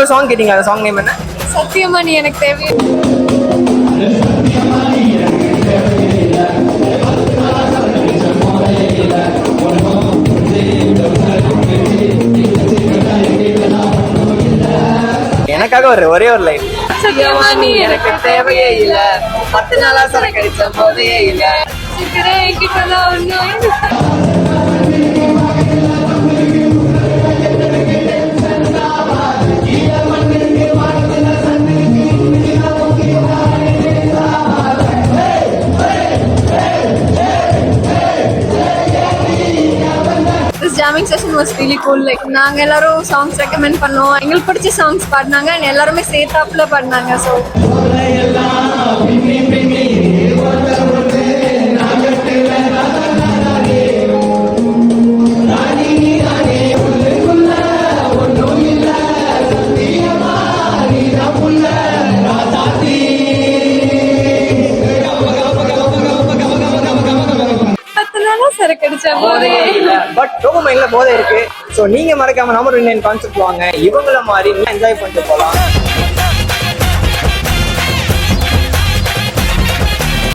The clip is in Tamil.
ஒரு சாங் கேட்டீங்களா? அந்த சாங் நேம் என்ன? சத்தியமா நீ எனக்கு தேவை. எனக்காக ஒரே ஒரு லைன். சத்தியமா நீ எனக்கு தேவையே இல்ல, 10 நாளா சரக்கு அடிச்ச போதையே இல்ல. கிட்டதான் ஒன்றும் jamming session was really cool. Like நாங்க எல்லாரும் songs recommend பண்ணோம், எங்களுக்கு பிடிச்ச songs பாடினாங்க and எல்லாருமே சேர்த்தாப்புல பாடினாங்க. So சரக்கு அடிச்ச போதையே இல்ல. பட் ரொம்ப மைண்ட்ல போதை இருக்கு. ஸோ நீங்க மறக்காம நம்பர் 9 கான்செப்ட் வாங்க, இவங்கள மாதிரி என்ஜாய் பண்ணிட்டு போகலாம்.